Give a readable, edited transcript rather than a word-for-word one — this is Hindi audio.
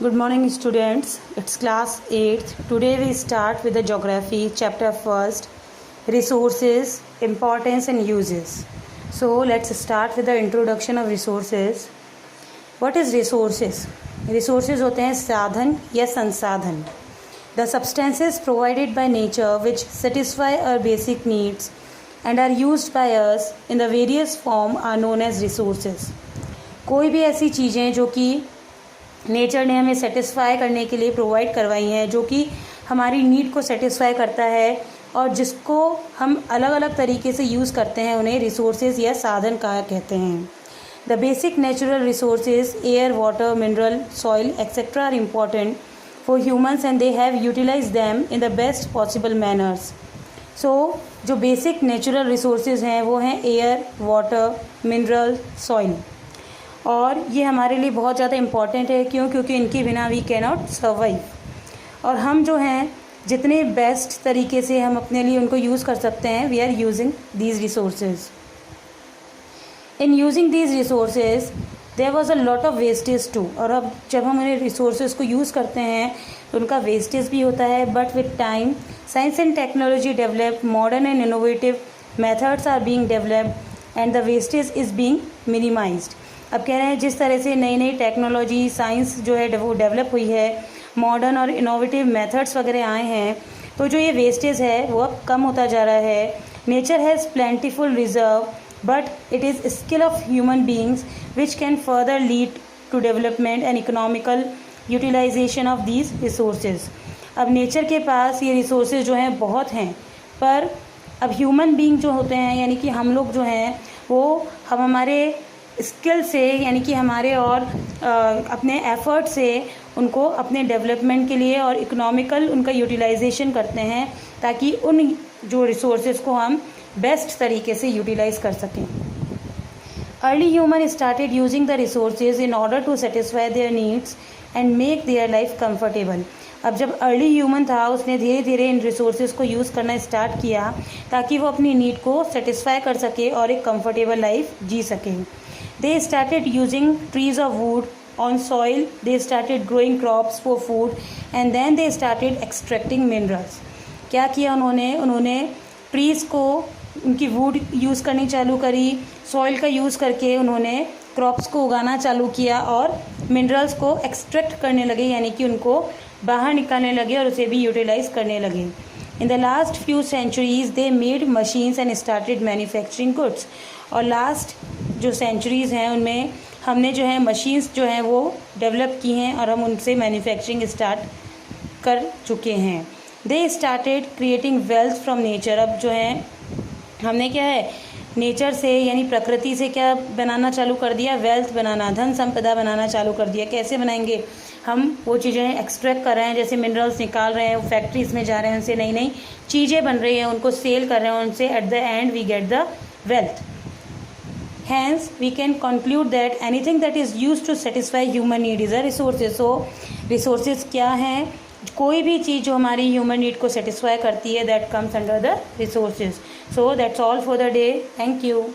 Good morning students, it's class 8th. Today we start with the geography chapter first, resources, importance and uses. So let's start with the introduction of resources. What is resources? Resources होते हैं साधन या संसाधन. The substances provided by nature which satisfy our basic needs and are used by us in the various form are known as resources. कोई भी ऐसी चीज़ें जो कि नेचर ने हमें सेटिस्फाई करने के लिए प्रोवाइड करवाई हैं, जो कि हमारी नीड को सेटिस्फाई करता है और जिसको हम अलग अलग तरीके से यूज़ करते हैं, उन्हें रिसोर्सेज या साधन कहा कहते हैं. The basic natural resources air, water, mineral, soil etcetera are important for humans and they have utilise them in the best possible manners. So जो बेसिक नेचुरल रिसोर्सेज हैं वो हैं एयर, वाटर, मिनरल, सॉइल. और ये हमारे लिए बहुत ज़्यादा इम्पॉर्टेंट है. क्यों? क्योंकि इनके बिना वी कैन नॉट सर्वाइव. और हम जो हैं जितने बेस्ट तरीके से हम अपने लिए उनको यूज़ कर सकते हैं, we are using these resources. In using these resources there was a lot of wastage too. और अब जब हम उन्हें रिसोर्सेज को यूज़ करते हैं तो उनका वेस्टेज भी होता है. But with time science and technology develop, modern and innovative methods are being developed and the wastage is being minimised. अब कह रहे हैं जिस तरह से नई नई टेक्नोलॉजी, साइंस जो है वो डेवलप हुई है, मॉडर्न और इनोवेटिव मेथड्स वगैरह आए हैं, तो जो ये वेस्टेज है वो अब कम होता जा रहा है. Nature has plentiful reserve but it is skill of human beings which can further lead to development and economical utilisation of these resources. अब नेचर के पास ये रिसोर्सेज जो हैं बहुत हैं, पर अब ह्यूमन बींग जो होते हैं यानी कि हम लोग जो हैं वो हम हमारे स्किल से यानी कि हमारे और अपने एफर्ट से उनको अपने डेवलपमेंट के लिए और इकोनॉमिकल उनका यूटिलाइजेशन करते हैं ताकि उन जो रिसोर्सेज को हम बेस्ट तरीके से यूटिलाइज कर सकें. Early human started using the resources in order to satisfy their needs and make their life comfortable. अब जब अर्ली ह्यूमन था उसने धीरे धीरे इन रिसोर्सेज को यूज़ करना स्टार्ट किया ताकि वो अपनी नीड को सेटिस्फाई कर सके और एक कंफर्टेबल लाइफ जी सके. They started using trees of wood on soil. They started growing crops for food and then they started extracting minerals. क्या किया उन्होंने ट्रीज़ को, उनकी वुड यूज़ करनी चालू करी, सॉइल का यूज़ करके उन्होंने क्रॉप्स को उगाना चालू किया और मिनरल्स को एक्सट्रैक्ट करने लगे यानी कि उनको बाहर निकालने लगे और उसे भी यूटिलाइज करने लगे. In the last few centuries they made machines and started manufacturing goods. और लास्ट जो सेंचुरीज़ हैं उनमें हमने जो है मशीन्स जो हैं वो डेवलप की हैं और हम उनसे मैन्युफैक्चरिंग स्टार्ट कर चुके हैं. They started creating wealth from nature. अब जो है हमने क्या है नेचर से यानी प्रकृति से क्या बनाना चालू कर दिया, वेल्थ बनाना, धन संपदा बनाना चालू कर दिया. कैसे बनाएंगे? हम वो चीज़ें एक्सट्रैक्ट कर रहे हैं, जैसे मिनरल्स निकाल रहे हैं, फैक्ट्रीज़ में जा रहे हैं, उनसे नई नई चीज़ें बन रही हैं, उनको सेल कर रहे हैं, उनसे at the end we get the wealth. Hence, we can conclude that anything that is used to satisfy human need is a resources. So, resources क्या हैं? कोई भी चीज़ जो हमारी human need को satisfy करती है, that comes under the resources. So, that's all for the day. Thank you.